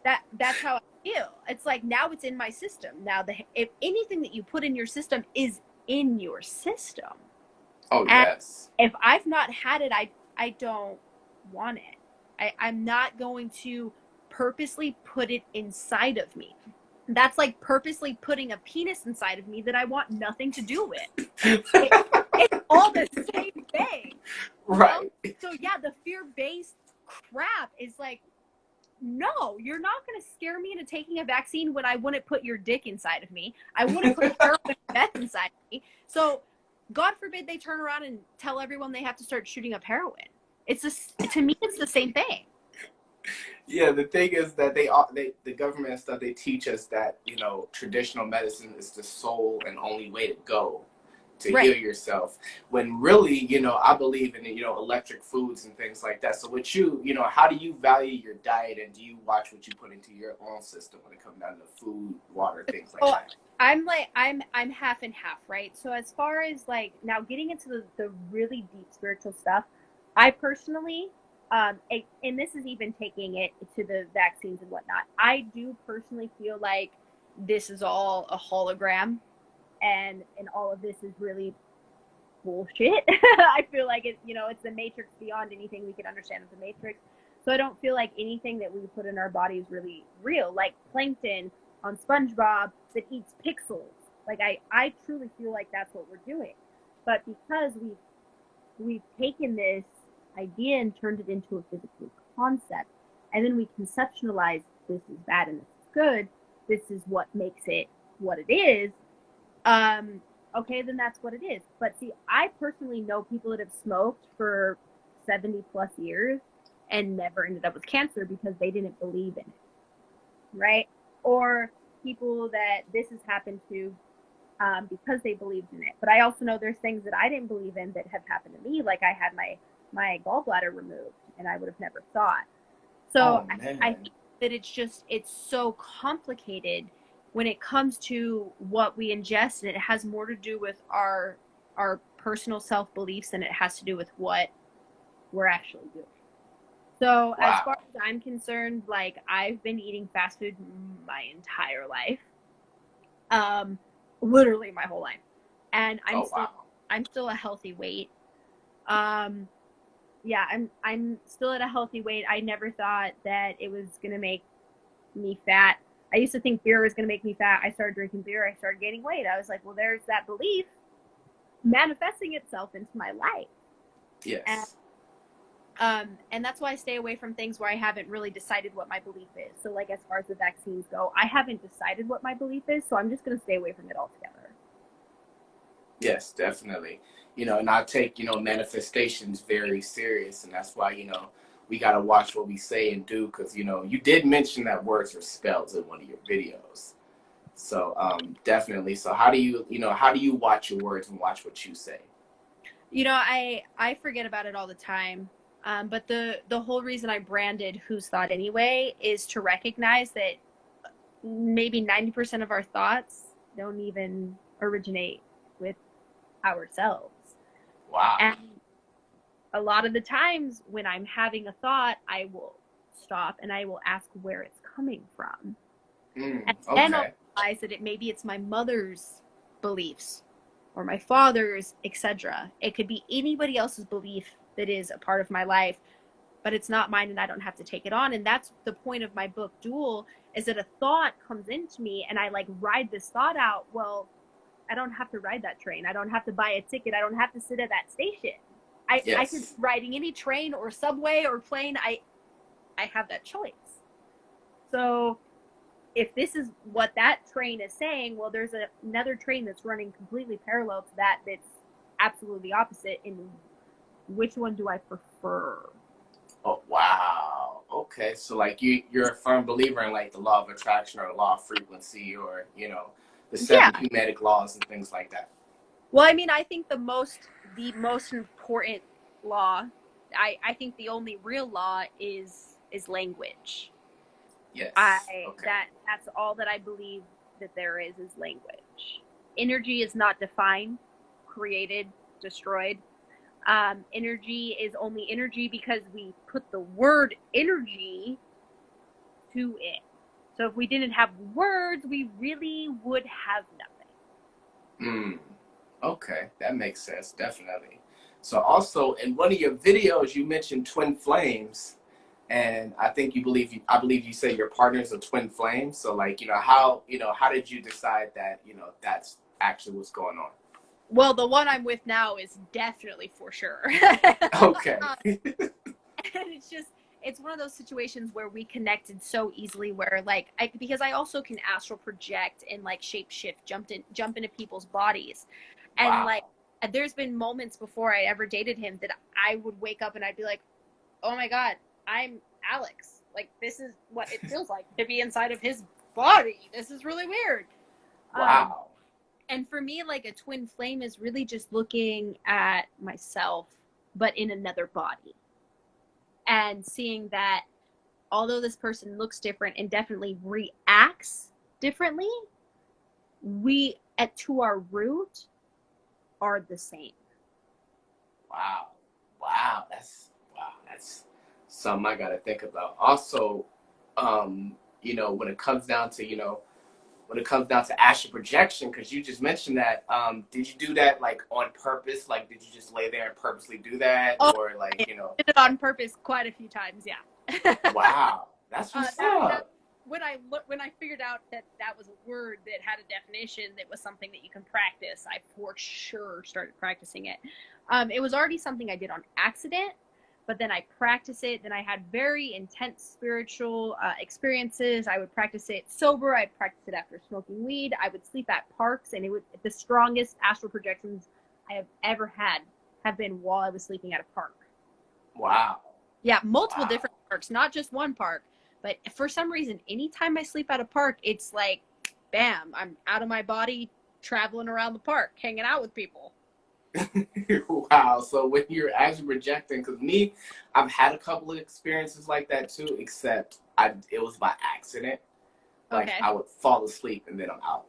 That's how I feel. It's like, now it's in my system. Now, if anything that you put in your system is in your system. Oh, and yes. If I've not had it, I don't want it. I'm not going to purposely put it inside of me. That's like purposely putting a penis inside of me that I want nothing to do with. It's all the same thing. Right. So yeah, the fear-based crap is like, no, you're not going to scare me into taking a vaccine when I wouldn't put your dick inside of me. I wouldn't put heroin meth inside of me. So God forbid they turn around and tell everyone they have to start shooting up heroin. To me, it's the same thing. Yeah, the thing is that the government and stuff, they teach us that, traditional medicine is the sole and only way to go to heal yourself. When really, I believe in, electric foods and things like that. So with you, how do you value your diet, and do you watch what you put into your own system when it comes down to food, water, things like that? I'm half and half, right? So as far as like now getting into the really deep spiritual stuff, I personally, and this is even taking it to the vaccines and whatnot, I do personally feel like this is all a hologram, and all of this is really bullshit. I feel like it's the Matrix beyond anything we can understand of the Matrix. So I don't feel like anything that we put in our body is really real, like plankton on SpongeBob that eats pixels. Like I truly feel like that's what we're doing. But because we've taken this idea and turned it into a physical concept, and then we conceptualize this is bad and this is good, this is what makes it what it is, okay, then that's what it is. But see, I personally know people that have smoked for 70 plus years and never ended up with cancer because they didn't believe in it, right? Or people that this has happened to because they believed in it. But I also know there's things that I didn't believe in that have happened to me, like I had my gallbladder removed, and I would have never thought. So I think that it's so complicated when it comes to what we ingest, and it has more to do with our personal self-beliefs than it has to do with what we're actually doing. So as far as I'm concerned, like I've been eating fast food I'm entire life. Literally my whole life. And I'm still a healthy weight. Yeah, I'm still at a healthy weight. I never thought that it was gonna make me fat. I used to think beer was gonna make me fat. I started drinking beer, I started gaining weight. I was like, well, there's that belief manifesting itself into my life. Yes. And that's why I stay away from things where I haven't really decided what my belief is. So like as far as the vaccines go, I haven't decided what my belief is, so I'm just going to stay away from it altogether. Yes, definitely. And I take, manifestations very serious, and that's why, we got to watch what we say and do, because, you did mention that words were spells in one of your videos. So definitely. So how do you watch your words and watch what you say? I forget about it all the time. But the whole reason I branded Whose Thought Anyway is to recognize that maybe 90% of our thoughts don't even originate with ourselves. Wow. And a lot of the times when I'm having a thought, I will stop and I will ask where it's coming from. And then I'll realize that maybe it's my mother's beliefs or my father's, etc. It could be anybody else's belief that is a part of my life, but it's not mine, and I don't have to take it on. And that's the point of my book Dual, is that a thought comes into me and I like ride this thought out. Well, I don't have to ride that train. I don't have to buy a ticket. I don't have to sit at that station. I could be riding any train or subway or plane. I have that choice. So if this is what that train is saying, well, there's another train that's running completely parallel to that that's absolutely opposite. And which one do I prefer? Oh, wow. Okay. So like you're a firm believer in like the law of attraction or the law of frequency, or, the seven Hermetic laws and things like that. Well, I mean, I think the most important law, I think the only real law is language. Yes. That's all that I believe that there is language. Energy is not defined, created, destroyed. Energy is only energy because we put the word energy to it. So if we didn't have words, we really would have nothing. Okay, that makes sense, definitely. So also in one of your videos, you mentioned twin flames, and I believe you say your partner's a twin flame. So like, how did you decide that, that's actually what's going on? Well, the one I'm with now is definitely for sure. Okay. And it's one of those situations where we connected so easily, where like because I also can astral project and like shape shift, jump into people's bodies. And like there's been moments before I ever dated him that I would wake up and I'd be like, oh my God, I'm Alex. like, this is what it feels like to be inside of his body. This is really weird. Wow. And for me, like, a twin flame is really just looking at myself, but in another body. And seeing that although this person looks different and definitely reacts differently, we, to our root, are the same. Wow. That's something I gotta think about. Also, you know, when it comes down to astral projection, because you just mentioned that, did you do that like on purpose? Like, did you just lay there and purposely do that, or like, you know? I did it on purpose quite a few times. Yeah. Wow, that's what's up. When I figured out that was a word that had a definition, that was something that you can practice, I for sure started practicing it. It was already something I did on accident, but then I practiced it. Then I had very intense spiritual experiences. I would practice it sober. I'd practice it after smoking weed. I would sleep at parks, and it was the strongest astral projections I have ever had have been while I was sleeping at a park. Wow. Yeah, multiple different parks, not just one park. But for some reason, anytime I sleep at a park, it's like, bam, I'm out of my body, traveling around the park, hanging out with people. Wow. So when you're actually projecting, because me, I've had a couple of experiences like that too, except it was by accident. Like, I would fall asleep and then I'm out.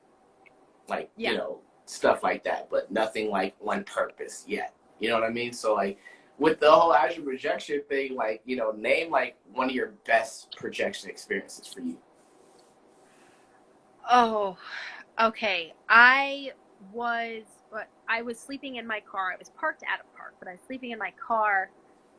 Like, you know, stuff like that, but nothing like on purpose yet. You know what I mean? So like, with the whole astral projection thing, like, you know, name like one of your best projection experiences for you. Oh, okay. I was sleeping in my car. I was parked at a park, but I was sleeping in my car,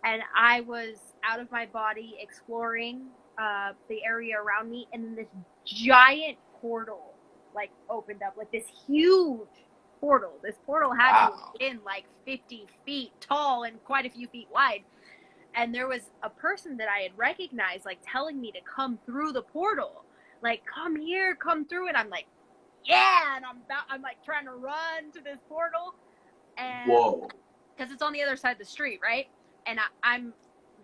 and I was out of my body exploring the area around me, and then this giant portal like opened up, like this huge portal. This portal had to have been like 50 feet tall and quite a few feet wide. And there was a person that I had recognized, like, telling me to come through the portal. Like, come here, come through. And I'm like, yeah. And I'm like trying to run to this portal. And whoa. Because it's on the other side of the street, right? And I'm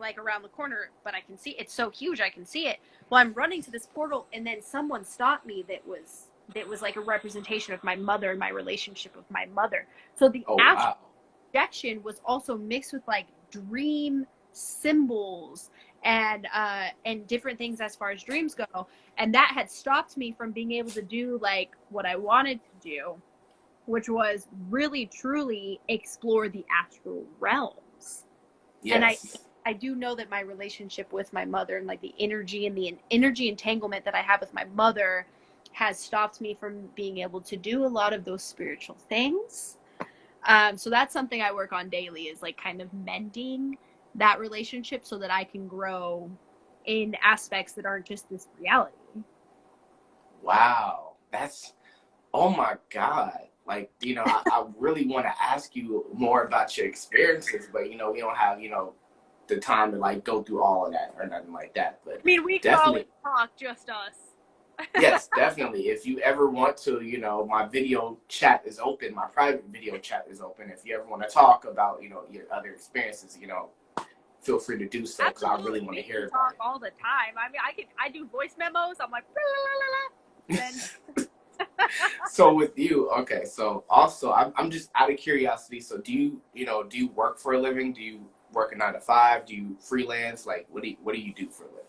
like around the corner, but I can see it's so huge I can see it. Well, I'm running to this portal, and then someone stopped me that was like a representation of my mother and my relationship with my mother. So the astral projection was also mixed with like dream symbols and different things as far as dreams go. And that had stopped me from being able to do like what I wanted to do, which was really truly explore the astral realms. Yes. And I do know that my relationship with my mother and like the energy entanglement that I have with my mother has stopped me from being able to do a lot of those spiritual things. So that's something I work on daily, is like kind of mending that relationship so that I can grow in aspects that aren't just this reality. Wow. Oh my God. Like, you know, I really want to ask you more about your experiences, but, you know, we don't have, you know, the time to like go through all of that or nothing like that. But I mean, we can always talk, just us. Yes, definitely. If you ever want to, you know, my video chat is open. My private video chat is open. If you ever want to talk about, you know, your other experiences, you know, feel free to do so, because I really want to hear about it. All the time. I mean, I do voice memos. I'm like, blah, blah, blah, blah. So with you, okay. So also, I'm just out of curiosity. So do you work for a living? Do you work a 9 to 5? Do you freelance? Like, what do you do for a living?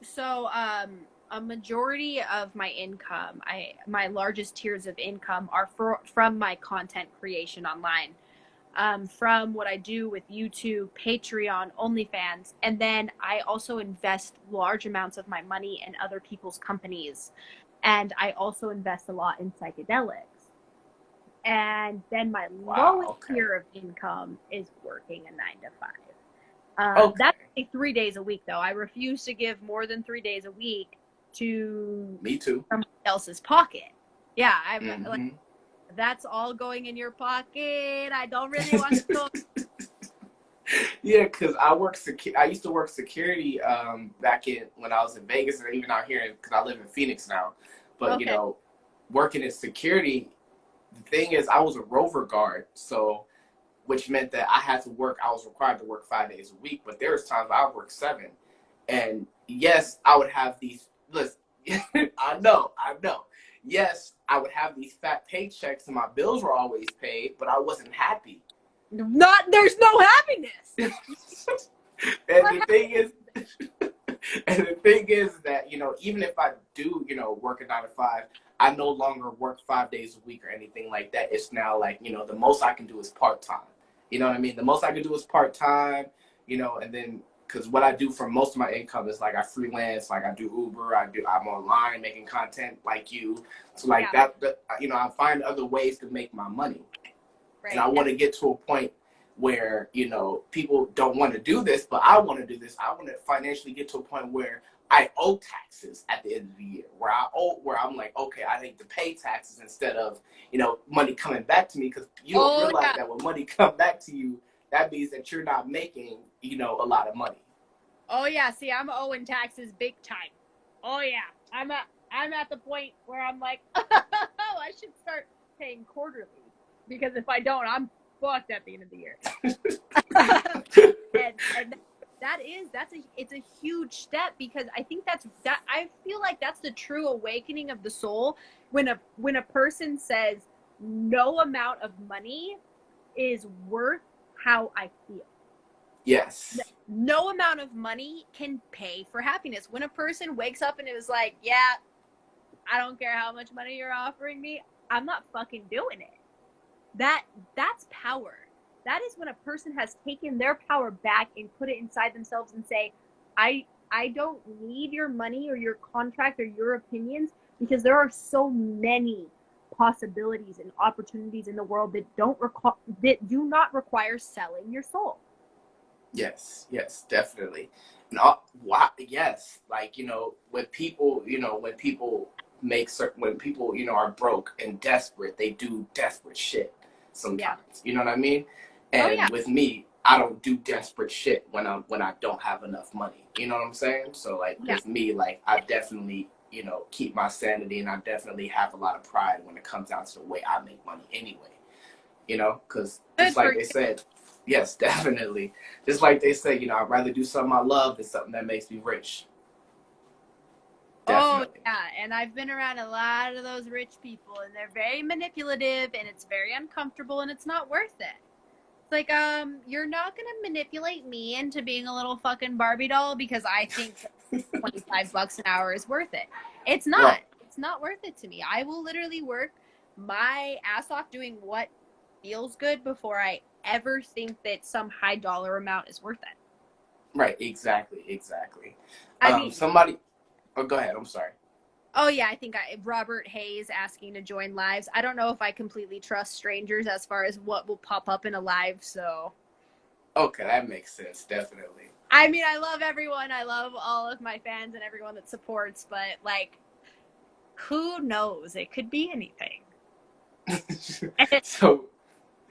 So, a majority of my income, my largest tiers of income are from my content creation online, from what I do with YouTube, Patreon, OnlyFans, and then I also invest large amounts of my money in other people's companies, and I also invest a lot in psychedelics. And then my lowest tier of income is working a 9 to 5. That's like 3 days a week, though. I refuse to give more than 3 days a week to me too somebody else's pocket. Yeah, I'm like, that's all going in your pocket. I don't really want to. Yeah, because I used to work security back when I was in Vegas, and even out here because I live in Phoenix now. But you know, working in security, the thing is, I was a rover guard, so which meant that I was required to work 5 days a week. But there was times I worked 7, and yes, I would have these, listen, I know. Yes, I would have these fat paychecks and my bills were always paid, but I wasn't happy. There's no happiness. And the thing is, that, even if I do, work a 9 to 5, I no longer work 5 days a week or anything like that. It's now like, the most I can do is part-time. You know what I mean? The most I can do is part-time, and then, because what I do for most of my income is like I freelance, like I do Uber, I'm online making content like you. So like that, I find other ways to make my money. Right. And I want to get to a point where, people don't want to do this, but I want to do this. I want to financially get to a point where I owe taxes at the end of the year, where I'm like, okay, I need to pay taxes instead of, money coming back to me, because you don't realize that when money comes back to you, that means that you're not making, a lot of money. Oh yeah, see, I'm owing taxes big time. Oh yeah, I'm at the point where I'm like, oh, I should start paying quarterly, because if I don't, I'm fucked at the end of the year. and it's a huge step, because I think I feel like that's the true awakening of the soul, when a person says no amount of money is worth how I feel. Yes. No amount of money can pay for happiness. When a person wakes up and it was like, yeah, I don't care how much money you're offering me, I'm not fucking doing it. That's power. That is when a person has taken their power back and put it inside themselves and say, I don't need your money or your contract or your opinions, because there are so many possibilities and opportunities in the world that do not require selling your soul. Yes, definitely. And yes, like, when people are broke and desperate, they do desperate shit sometimes. Yeah. You know what I mean? And with me, I don't do desperate shit when I don't have enough money. You know what I'm saying? So like with me, like I definitely, keep my sanity, and I definitely have a lot of pride when it comes down to the way I make money anyway. Because just like they said, yes, definitely. Just like they say, I'd rather do something I love than something that makes me rich. Definitely. Oh, yeah. And I've been around a lot of those rich people, and they're very manipulative, and it's very uncomfortable, and it's not worth it. It's like, you're not going to manipulate me into being a little fucking Barbie doll because I think $25 an hour is worth it. It's not. Right. It's not worth it to me. I will literally work my ass off doing what feels good before I ever think that some high dollar amount is worth it. Right, exactly. I mean, go ahead, I'm sorry. Oh yeah, I think Robert Hayes asking to join lives. I don't know if I completely trust strangers as far as what will pop up in a live, so. Okay, that makes sense, definitely. I mean, I love everyone. I love all of my fans and everyone that supports, but like, who knows? It could be anything.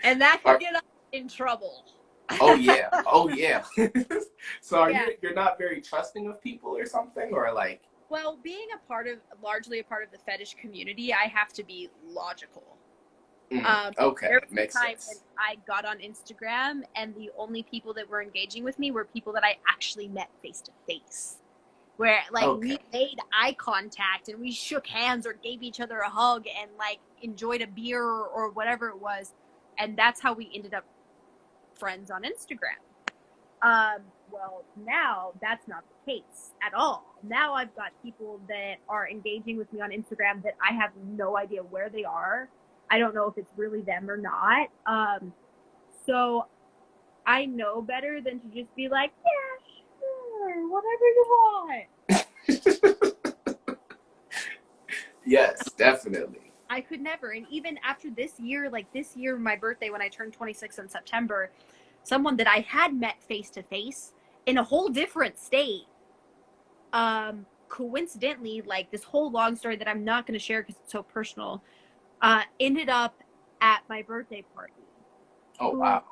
And that could get us in trouble. Oh yeah. So you're not very trusting of people or something, or like? Well, being largely a part of the fetish community, I have to be logical. Okay, makes sense. When I got on Instagram, and the only people that were engaging with me were people that I actually met face to face. Where we made eye contact and we shook hands or gave each other a hug and like enjoyed a beer or whatever it was, and that's how we ended up friends on Instagram. Well, now that's not the case at all. Now I've got people that are engaging with me on Instagram that I have no idea where they are. I don't know if it's really them or not. So I know better than to just be like, yeah, sure, whatever you want. Yes, definitely. I could never. And even after this year, my birthday, when I turned 26 in September, someone that I had met face to face in a whole different state, coincidentally, like this whole long story that I'm not going to share because it's so personal, ended up at my birthday party. Oh, wow.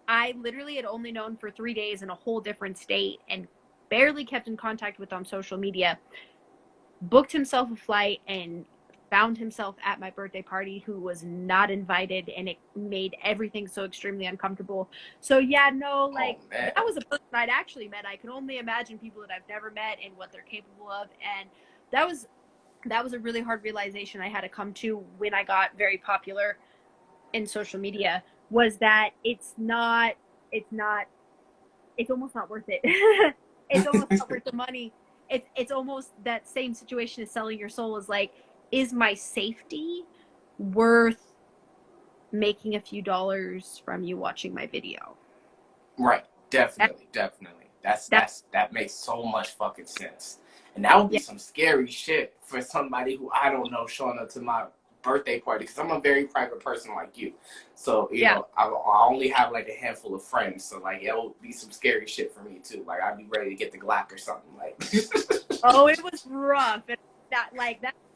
I literally had only known for 3 days in a whole different state and barely kept in contact with on social media, booked himself a flight and found himself at my birthday party who was not invited, and it made everything so extremely uncomfortable. So yeah, no, like that was a person I'd actually met. I can only imagine people that I've never met and what they're capable of, and that was a really hard realization I had to come to when I got very popular in social media, was that it's almost not worth it. It's almost not worth the money. It's almost that same situation as selling your soul. Is like, is my safety worth making a few dollars from you watching my video? Right. Definitely. That makes so much fucking sense. And that would be some scary shit for somebody who I don't know showing up to my birthday party, because I'm a very private person like you. So, you know, I only have like a handful of friends. So, like, it would be some scary shit for me, too. Like, I'd be ready to get the Glock or something. Like, oh, it was rough. And that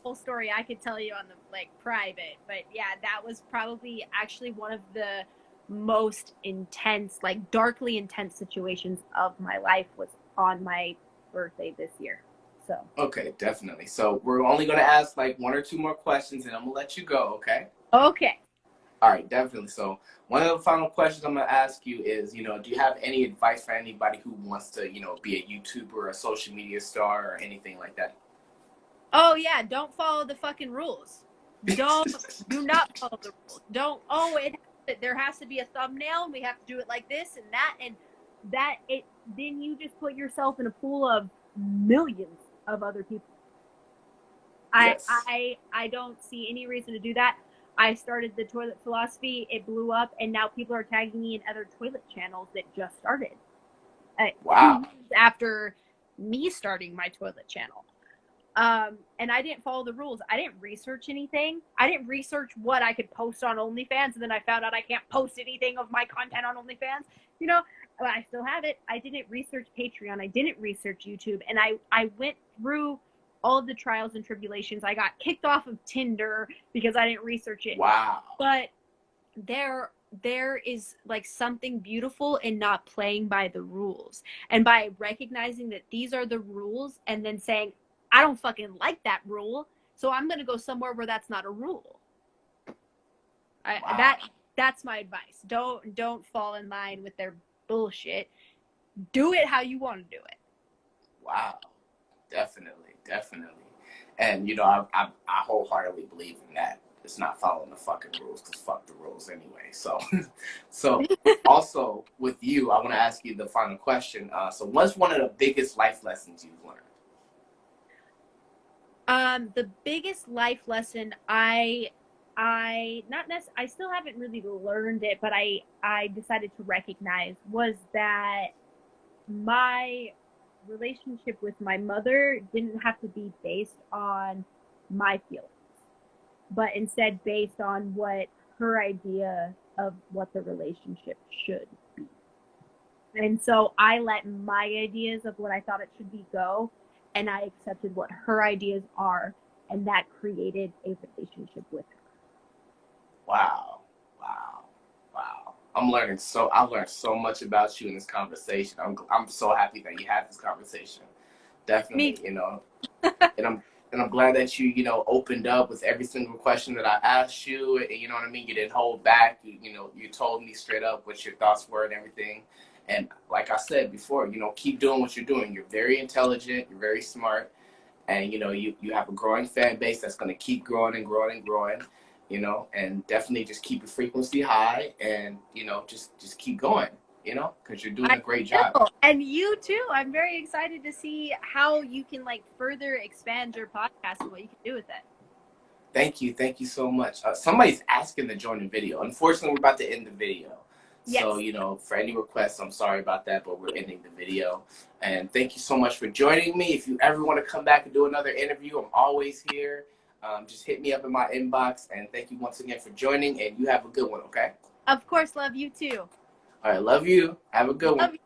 whole story I could tell you on the, like, private. But, yeah, that was probably actually one of the most intense, like, darkly intense situations of my life was on my birthday this year. So. Okay, definitely. So we're only going to ask like one or two more questions, and I'm going to let you go, okay? Okay. All right, definitely. So one of the final questions I'm going to ask you is, you know, do you have any advice for anybody who wants to, you know, be a YouTuber, a social media star, or anything like that? Oh, yeah. Don't follow the fucking rules. Do not follow the rules. There has to be a thumbnail, and we have to do it like this and that, then you just put yourself in a pool of millions of other people. Yes. I don't see any reason to do that. I started the toilet philosophy, it blew up, and now people are tagging me in other toilet channels that just started. Wow. 2 years after me starting my toilet channel. And I didn't follow the rules. I didn't research anything. I didn't research what I could post on OnlyFans, and then I found out I can't post anything of my content on OnlyFans. You know, I still have it. I didn't research Patreon. I didn't research YouTube. And I went through all of the trials and tribulations. I got kicked off of Tinder because I didn't research it. Wow. But there is like something beautiful in not playing by the rules. And by recognizing that these are the rules and then saying, I don't fucking like that rule, so I'm going to go somewhere where that's not a rule. Wow. That's my advice. Don't fall in line with their bullshit. Do it how you want to do it. Wow. Definitely. And, you know, I wholeheartedly believe in that. It's not following the fucking rules, because fuck the rules anyway. So also with you, I want to ask you the final question. So what's one of the biggest life lessons you've learned? The biggest life lesson I still haven't really learned it, but I decided to recognize was that my relationship with my mother didn't have to be based on my feelings, but instead based on what her idea of what the relationship should be. And so I let my ideas of what I thought it should be go, and I accepted what her ideas are, and that created a relationship with her. Wow. I learned so much about you in this conversation. I'm so happy that you had this conversation. Definitely, you know. and I'm glad that you know, opened up with every single question that I asked you. And, you know what I mean? You didn't hold back. You know, you told me straight up what your thoughts were and everything. And like I said before, you know, keep doing what you're doing. You're very intelligent. You're very smart. And, you know, you have a growing fan base that's going to keep growing and growing and growing, you know, and definitely just keep your frequency high and, you know, just keep going, you know, because you're doing a great job. And you too. I'm very excited to see how you can like further expand your podcast and what you can do with it. Thank you so much. Somebody's asking to join the video. Unfortunately, we're about to end the video. Yes. So, you know, for any requests, I'm sorry about that, but we're ending the video. And thank you so much for joining me. If you ever want to come back and do another interview, I'm always here. Just hit me up in my inbox. And thank you once again for joining. And you have a good one, okay? Of course. Love you too. All right. Love you. Have a good one.